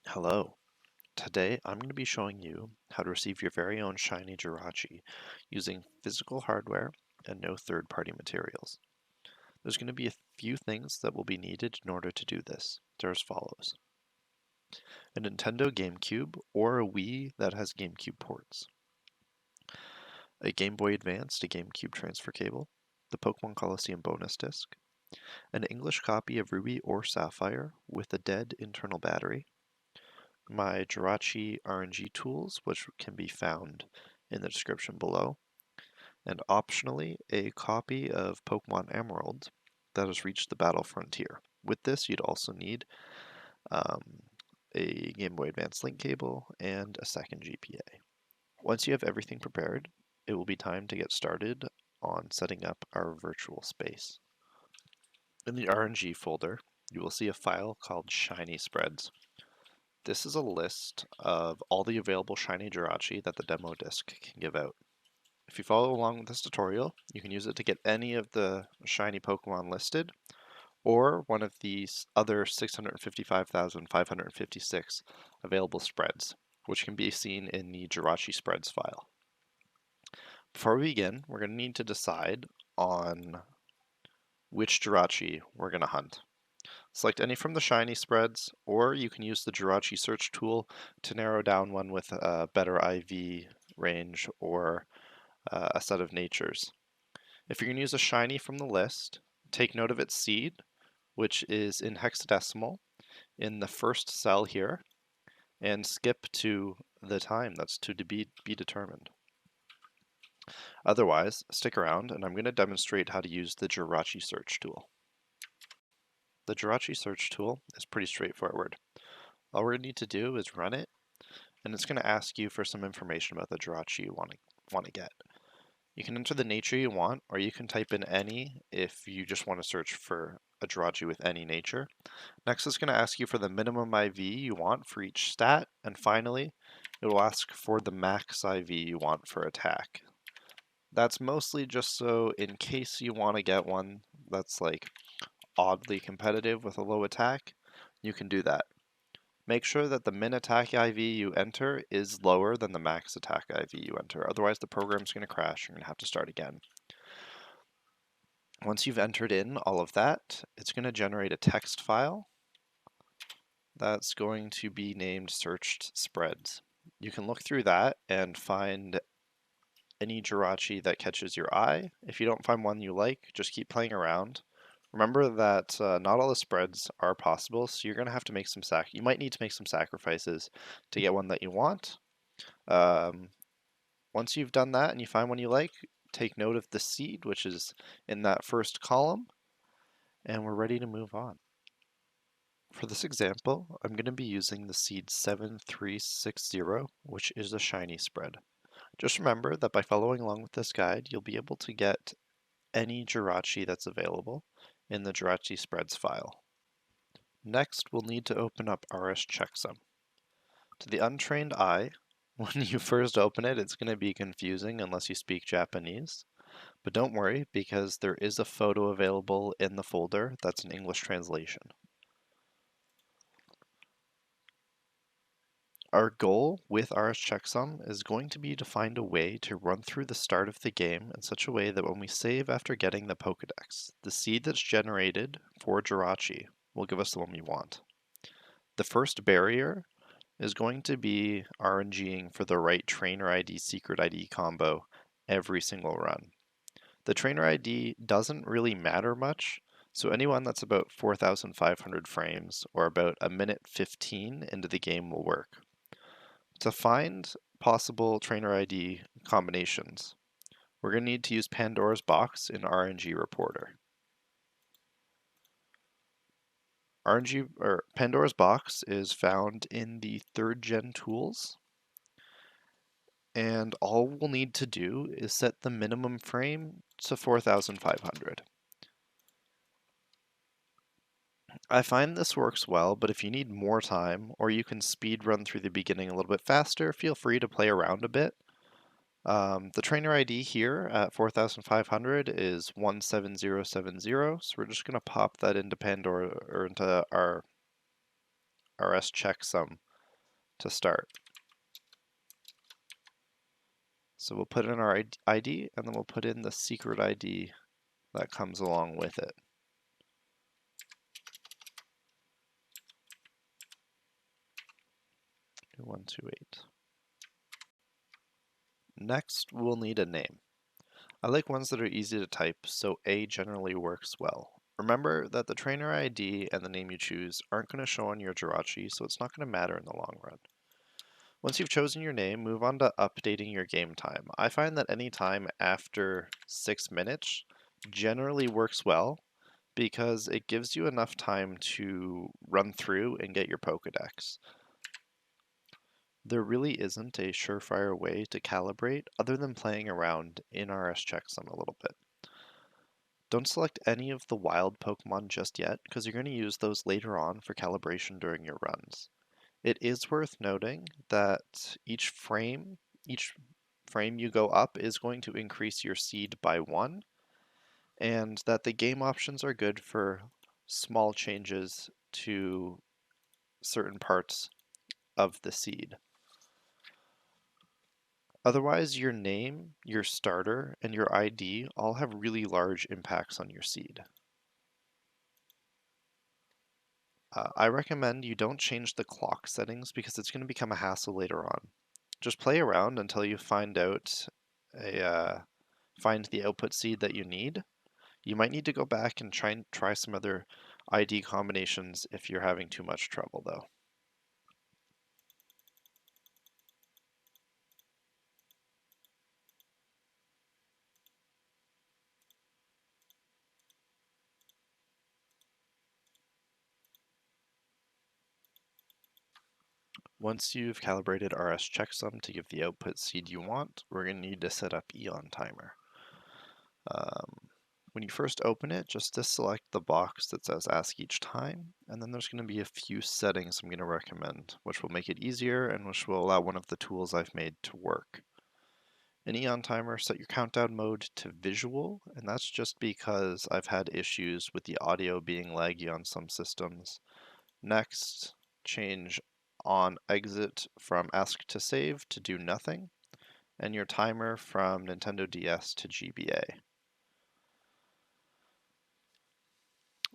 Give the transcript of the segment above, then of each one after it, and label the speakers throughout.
Speaker 1: Hello. Today I'm going to be showing you how to receive your very own shiny Jirachi using physical hardware and no third-party materials. There's going to be a few things that will be needed in order to do this. They're as follows. A Nintendo GameCube or a Wii that has GameCube ports. A Game Boy Advance to GameCube transfer cable. The Pokemon Colosseum Bonus Disc. An English copy of Ruby or Sapphire with a dead internal battery. My Jirachi RNG tools, which can be found in the description below, and optionally a copy of Pokemon Emerald that has reached the battle frontier. With this, you'd also need a Game Boy Advance link cable and a second GPA. Once you have everything prepared, it will be time to get started on setting up our virtual space. In the RNG folder, you will see a file called Shiny Spreads. This is a list of all the available shiny Jirachi that the demo disc can give out. If you follow along with this tutorial, you can use it to get any of the shiny Pokemon listed, or one of these other 655,556 available spreads, which can be seen in the Jirachi spreads file. Before we begin, we're going to need to decide on which Jirachi we're going to hunt. Select any from the shiny spreads, or you can use the Jirachi search tool to narrow down one with a better IV range or a set of natures. If you're going to use a shiny from the list, take note of its seed, which is in hexadecimal in the first cell here, and skip to the time that's to be determined. Otherwise, stick around and I'm going to demonstrate how to use the Jirachi search tool. The Jirachi search tool is pretty straightforward. All we're going to need to do is run it, and it's going to ask you for some information about the Jirachi you want to get. You can enter the nature you want, or you can type in any if you just want to search for a Jirachi with any nature. Next, it's going to ask you for the minimum IV you want for each stat, and finally, it will ask for the max IV you want for attack. That's mostly just so in case you want to get one that's like oddly competitive with a low attack, you can do that. Make sure that the min attack IV you enter is lower than the max attack IV you enter, otherwise the program's going to crash, you're going to have to start again. Once you've entered in all of that, it's going to generate a text file that's going to be named searched spreads. You can look through that and find any Jirachi that catches your eye. If you don't find one you like, just keep playing around. Remember that not all the spreads are possible, so you're going to have to make you might need to make some sacrifices to get one that you want. Once you've done that and you find one you like, take note of the seed, which is in that first column, and we're ready to move on. For this example, I'm going to be using the seed 7360, which is a shiny spread. Just remember that by following along with this guide, you'll be able to get any Jirachi that's available in the Jirachi spreads file. Next, we'll need to open up RS Checksum. To the untrained eye, when you first open it, it's going to be confusing unless you speak Japanese. But don't worry, because there is a photo available in the folder that's an English translation. Our goal with RS Checksum is going to be to find a way to run through the start of the game in such a way that when we save after getting the Pokedex, the seed that's generated for Jirachi will give us the one we want. The first barrier is going to be RNGing for the right Trainer ID Secret ID combo every single run. The Trainer ID doesn't really matter much, so anyone that's about 4,500 frames or about a minute 15 into the game will work. To find possible Trainer ID combinations, we're going to need to use Pandora's Box in RNG Reporter. Pandora's Box is found in the 3rd gen tools, and all we'll need to do is set the minimum frame to 4,500. I find this works well, but if you need more time, or you can speed run through the beginning a little bit faster, feel free to play around a bit. The trainer ID here at 4,500 is 17070, so we're just going to pop that into Pandora, or into our RS Checksum to start. So we'll put in our ID, and then we'll put in the secret ID that comes along with it. 128. Next, we'll need a name. I like ones that are easy to type, so A generally works well. Remember that the trainer ID and the name you choose aren't going to show on your Jirachi, so it's not going to matter in the long run. Once you've chosen your name, move on to updating your game time. I find that any time after 6 minutes generally works well because it gives you enough time to run through and get your Pokedex. There really isn't a surefire way to calibrate other than playing around in RS Checksum a little bit. Don't select any of the wild Pokemon just yet, because you're going to use those later on for calibration during your runs. It is worth noting that each frame you go up is going to increase your seed by 1, and that the game options are good for small changes to certain parts of the seed. Otherwise, your name, your starter, and your ID all have really large impacts on your seed. I recommend you don't change the clock settings because it's going to become a hassle later on. Just play around until you find out find the output seed that you need. You might need to go back and try some other ID combinations if you're having too much trouble though. Once you've calibrated RS Checksum to give the output seed you want, we're going to need to set up Eon Timer. When you first open it, just deselect the box that says Ask Each Time, and then there's going to be a few settings I'm going to recommend, which will make it easier and which will allow one of the tools I've made to work. In Eon Timer, set your countdown mode to visual, and that's just because I've had issues with the audio being laggy on some systems. Next, change on exit from ask to save to do nothing, and your timer from Nintendo DS to GBA.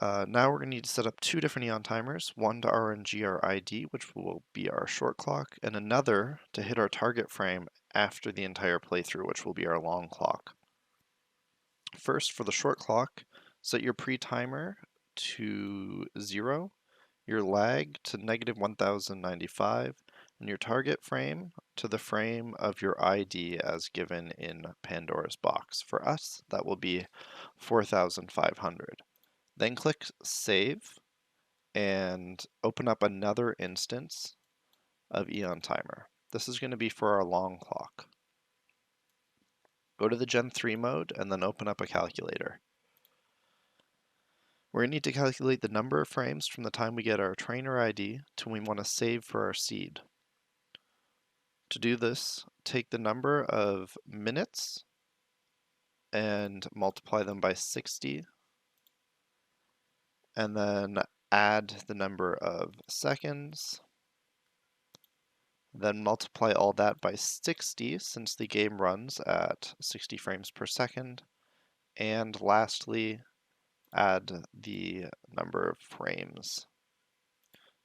Speaker 1: Now we're going to need to set up 2 different Eon timers, one to RNG our ID, which will be our short clock, and another to hit our target frame after the entire playthrough, which will be our long clock. First, for the short clock, set your pre-timer to 0, your lag to -1095, and your target frame to the frame of your ID as given in Pandora's box. For us, that will be 4500. Then click Save and open up another instance of Eon Timer. This is going to be for our long clock. Go to the Gen 3 mode and then open up a calculator. We're going to need to calculate the number of frames from the time we get our trainer ID to when we want to save for our seed. To do this, take the number of minutes and multiply them by 60, and then add the number of seconds, then multiply all that by 60 since the game runs at 60 frames per second, and lastly add the number of frames.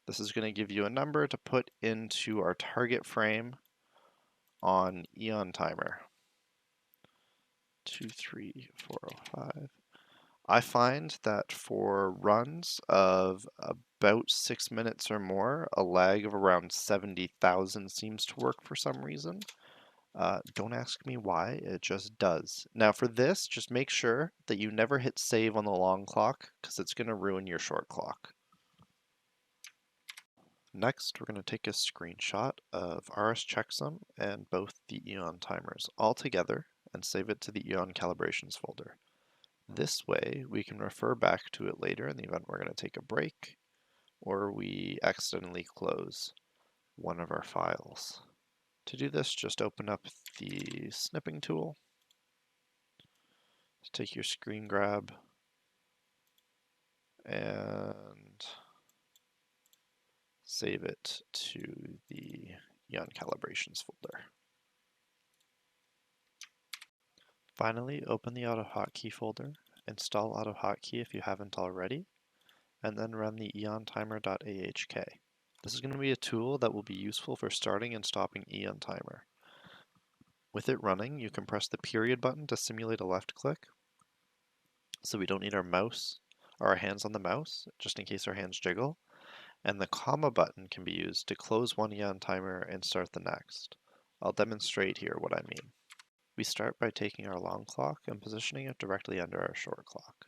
Speaker 1: This is going to give you a number to put into our target frame on Eon Timer. 23405. I find that for runs of about 6 minutes or more, a lag of around 70,000 seems to work for some reason. Don't ask me why, it just does. Now for this, just make sure that you never hit save on the long clock, because it's going to ruin your short clock. Next, we're going to take a screenshot of RS Checksum and both the Eon timers all together and save it to the Eon calibrations folder. This way, we can refer back to it later in the event we're going to take a break, or we accidentally close one of our files. To do this, just open up the snipping tool, take your screen grab, and save it to the Eon Calibrations folder. Finally, open the autohotkey folder, install autohotkey if you haven't already, and then run the eontimer.ahk. This is going to be a tool that will be useful for starting and stopping Eon Timer. With it running, you can press the period button to simulate a left click, so we don't need our mouse or our hands on the mouse, just in case our hands jiggle, and the comma button can be used to close one Eon Timer and start the next. I'll demonstrate here what I mean. We start by taking our long clock and positioning it directly under our short clock.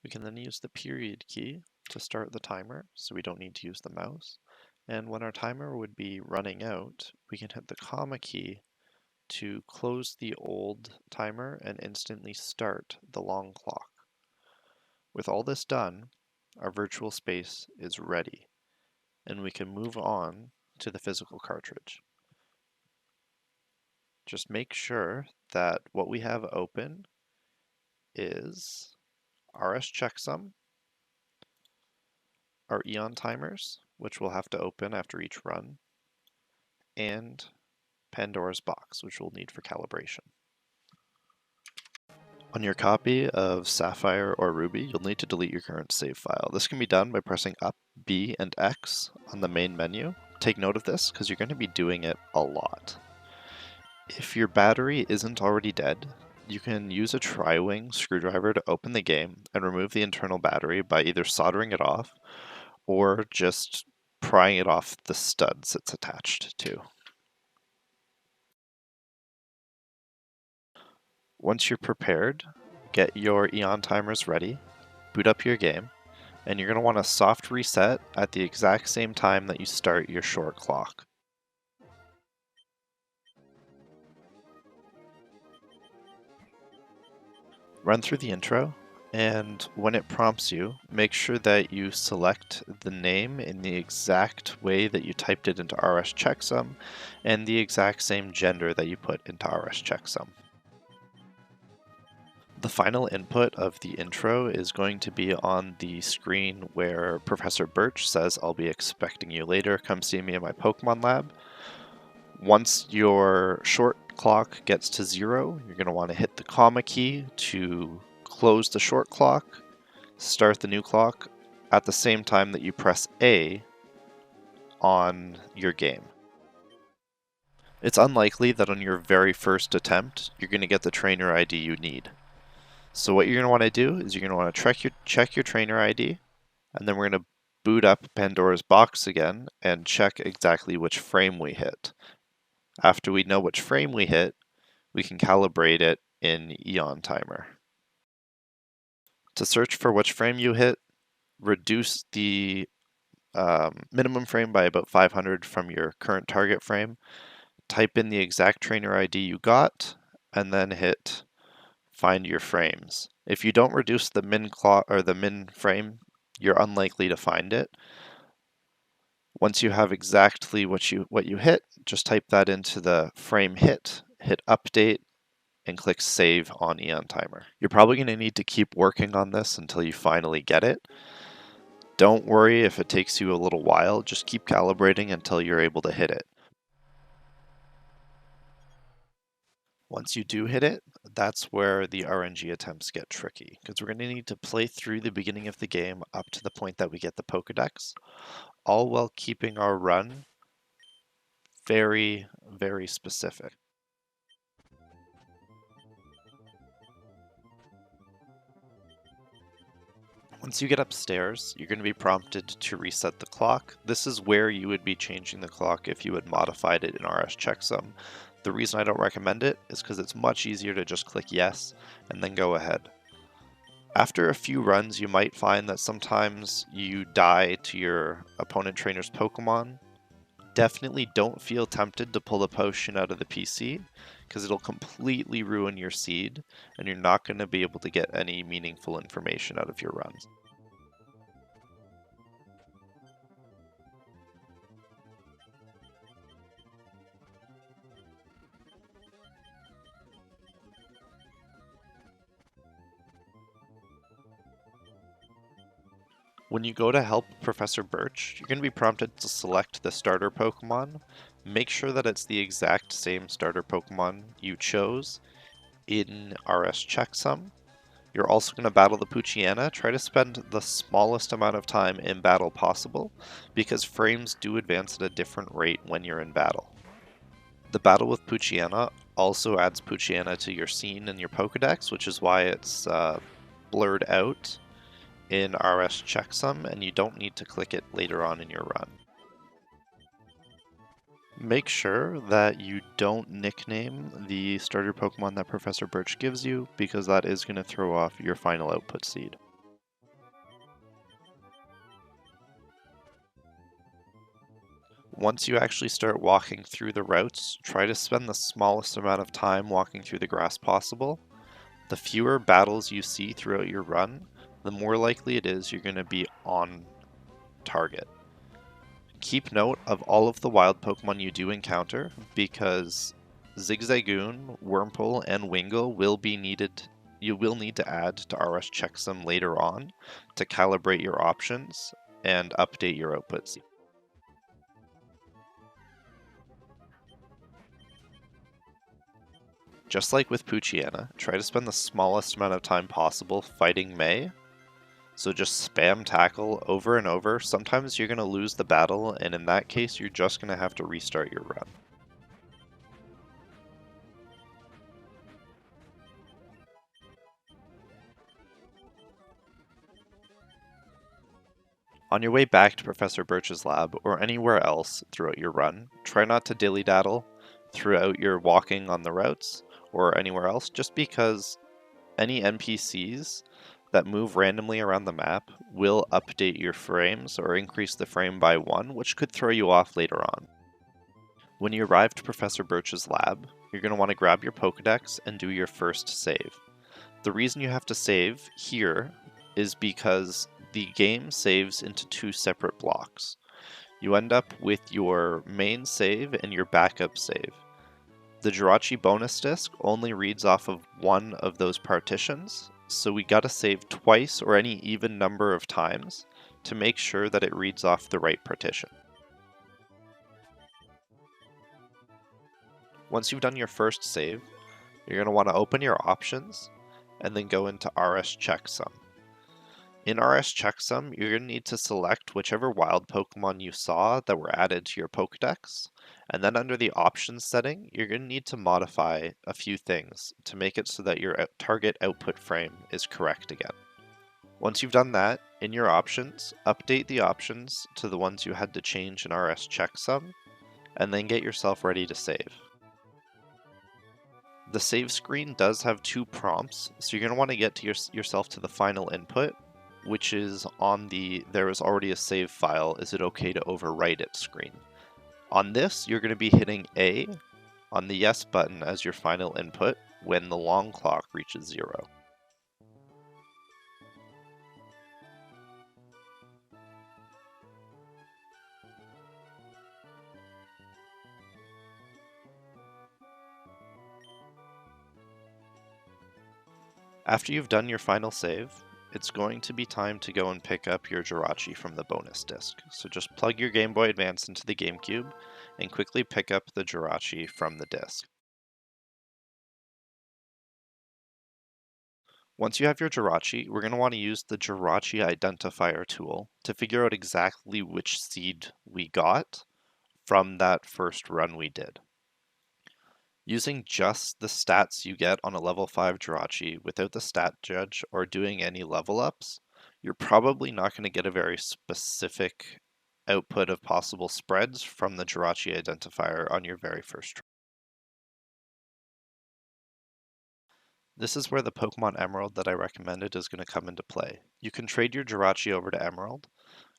Speaker 1: We can then use the period key to start the timer, so we don't need to use the mouse. And when our timer would be running out, we can hit the comma key to close the old timer and instantly start the long clock. With all this done, our virtual space is ready, and we can move on to the physical cartridge. Just make sure that what we have open is RS Checksum, our Eon timers, which we'll have to open after each run, and Pandora's box, which we'll need for calibration. On your copy of Sapphire or Ruby, you'll need to delete your current save file. This can be done by pressing up, B, and X on the main menu. Take note of this because you're going to be doing it a lot. If your battery isn't already dead, you can use a tri-wing screwdriver to open the game and remove the internal battery by either soldering it off or just prying it off the studs it's attached to. Once you're prepared, get your Eon timers ready, boot up your game, and you're going to want a soft reset at the exact same time that you start your short clock. Run through the intro, and when it prompts you, make sure that you select the name in the exact way that you typed it into RS Checksum and the exact same gender that you put into RS Checksum. The final input of the intro is going to be on the screen where Professor Birch says, "I'll be expecting you later, come see me in my Pokemon lab." Once your short clock gets to 0, you're going to want to hit the comma key to close the short clock, start the new clock at the same time that you press A on your game. It's unlikely that on your very first attempt, you're going to get the trainer ID you need. So what you're going to want to do is you're going to want to check your trainer ID, and then we're going to boot up Pandora's box again and check exactly which frame we hit. After we know which frame we hit, we can calibrate it in Eon Timer. To search for which frame you hit, reduce the minimum frame by about 500 from your current target frame, type in the exact trainer ID you got, and then hit find your frames. If you don't reduce the min frame, you're unlikely to find it. Once you have exactly what you hit, just type that into the frame hit update, and click save on Eon Timer. You're probably going to need to keep working on this until you finally get it. Don't worry if it takes you a little while, just keep calibrating until you're able to hit it. Once you do hit it, that's where the RNG attempts get tricky, because we're going to need to play through the beginning of the game up to the point that we get the Pokedex, all while keeping our run very, very specific. Once you get upstairs, you're going to be prompted to reset the clock. This is where you would be changing the clock if you had modified it in RS Checksum. The reason I don't recommend it is because it's much easier to just click yes and then go ahead. After a few runs, you might find that sometimes you die to your opponent trainer's Pokemon. Definitely don't feel tempted to pull a potion out of the PC, because it'll completely ruin your seed, and you're not going to be able to get any meaningful information out of your runs. When you go to help Professor Birch, you're going to be prompted to select the starter Pokemon. Make sure that it's the exact same starter Pokemon you chose in RS Checksum. You're also going to battle the Poochyena. Try to spend the smallest amount of time in battle possible, because frames do advance at a different rate when you're in battle. The battle with Poochyena also adds Poochyena to your scene and your Pokedex, which is why it's blurred out in RS Checksum, and you don't need to click it later on in your run. Make sure that you don't nickname the starter Pokemon that Professor Birch gives you, because that is going to throw off your final output seed. Once you actually start walking through the routes, try to spend the smallest amount of time walking through the grass possible. The fewer battles you see throughout your run, the more likely it is you're going to be on target. Keep note of all of the wild Pokemon you do encounter, because Zigzagoon, Wurmple, and Wingull will be needed. You will need to add to RS Checksum later on to calibrate your options and update your outputs. Just like with Poochyena, try to spend the smallest amount of time possible fighting May. So just spam tackle over and over. Sometimes you're going to lose the battle, and in that case, you're just going to have to restart your run. On your way back to Professor Birch's lab, or anywhere else throughout your run, try not to dilly-daddle throughout your walking on the routes, or anywhere else, just because any NPCs that move randomly around the map will update your frames or increase the frame by 1, which could throw you off later on. When you arrive to Professor Birch's lab, you're going to want to grab your Pokedex and do your first save. The reason you have to save here is because the game saves into 2 separate blocks. You end up with your main save and your backup save. The Jirachi bonus disc only reads off of one of those partitions, so we gotta save twice or any even number of times to make sure that it reads off the right partition. Once you've done your first save, you're going to want to open your options and then go into RS Checksum. In RS Checksum, you're going to need to select whichever wild Pokemon you saw that were added to your Pokedex, and then under the options setting, you're going to need to modify a few things to make it so that your target output frame is correct again. Once you've done that, in your options, update the options to the ones you had to change in RS Checksum, and then get yourself ready to save. The save screen does have 2 prompts, so you're going to want to get to yourself to the final input, which is on the "there is already a save file, is it okay to overwrite it" screen. On this, you're going to be hitting A on the yes button as your final input when the long clock reaches 0. After you've done your final save, it's going to be time to go and pick up your Jirachi from the bonus disc. So just plug your Game Boy Advance into the GameCube and quickly pick up the Jirachi from the disc. Once you have your Jirachi, we're going to want to use the Jirachi identifier tool to figure out exactly which seed we got from that first run we did. Using just the stats you get on a level 5 Jirachi without the stat judge or doing any level ups, you're probably not going to get a very specific output of possible spreads from the Jirachi identifier on your very first try. This is where the Pokemon Emerald that I recommended is going to come into play. You can trade your Jirachi over to Emerald,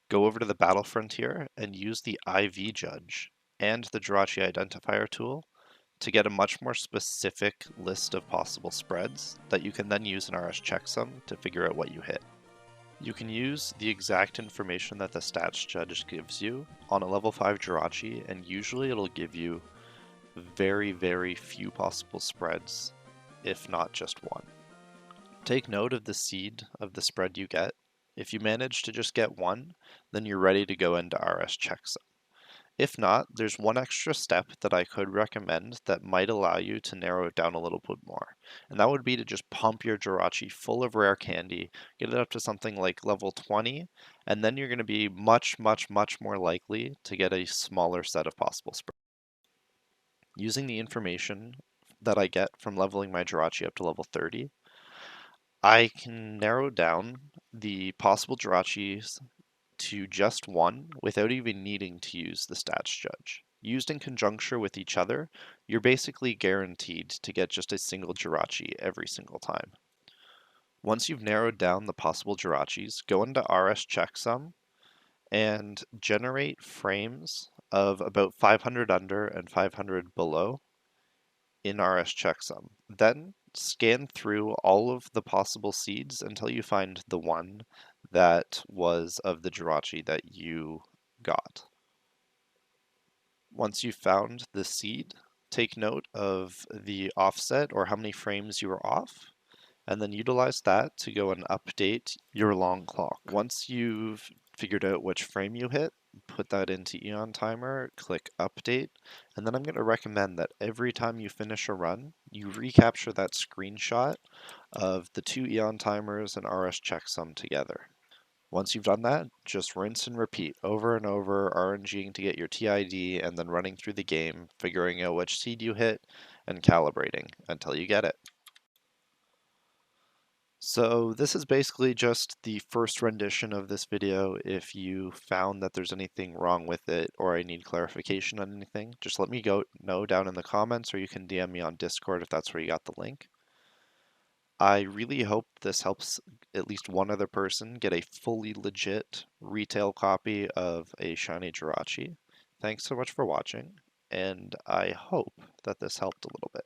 Speaker 1: go over to the Battle Frontier, and use the IV Judge and the Jirachi Identifier tool to get a much more specific list of possible spreads that you can then use in RS Checksum to figure out what you hit. You can use the exact information that the stats judge gives you on a level 5 Jirachi, and usually it'll give you very, very few possible spreads, if not just one. Take note of the seed of the spread you get. If you manage to just get one, then you're ready to go into RS Checksum. If not, there's one extra step that I could recommend that might allow you to narrow it down a little bit more. And that would be to just pump your Jirachi full of rare candy, get it up to something like level 20, and then you're going to be much more likely to get a smaller set of possible spreads. Using the information that I get from leveling my Jirachi up to level 30, I can narrow down the possible Jirachis to just one without even needing to use the stats judge. Used in conjunction with each other, you're basically guaranteed to get just a single Jirachi every single time. Once you've narrowed down the possible Jirachis, go into RS Checksum and generate frames of about 500 under and 500 below in RS Checksum. Then scan through all of the possible seeds until you find the one that was of the Jirachi that you got. Once you've found the seed, take note of the offset or how many frames you were off, and then utilize that to go and update your long clock. Once you've figured out which frame you hit, put that into Eon Timer, click update, and then I'm going to recommend that every time you finish a run, you recapture that screenshot of the two Eon Timers and RS Checksum together. Once you've done that, just rinse and repeat over and over, RNGing to get your TID, and then running through the game, figuring out which seed you hit, and calibrating until you get it. So this is basically just the first rendition of this video. If you found that there's anything wrong with it or I need clarification on anything, just let me know down in the comments, or you can DM me on Discord if that's where you got the link. I really hope this helps at least one other person get a fully legit retail copy of a shiny Jirachi. Thanks so much for watching, and I hope that this helped a little bit.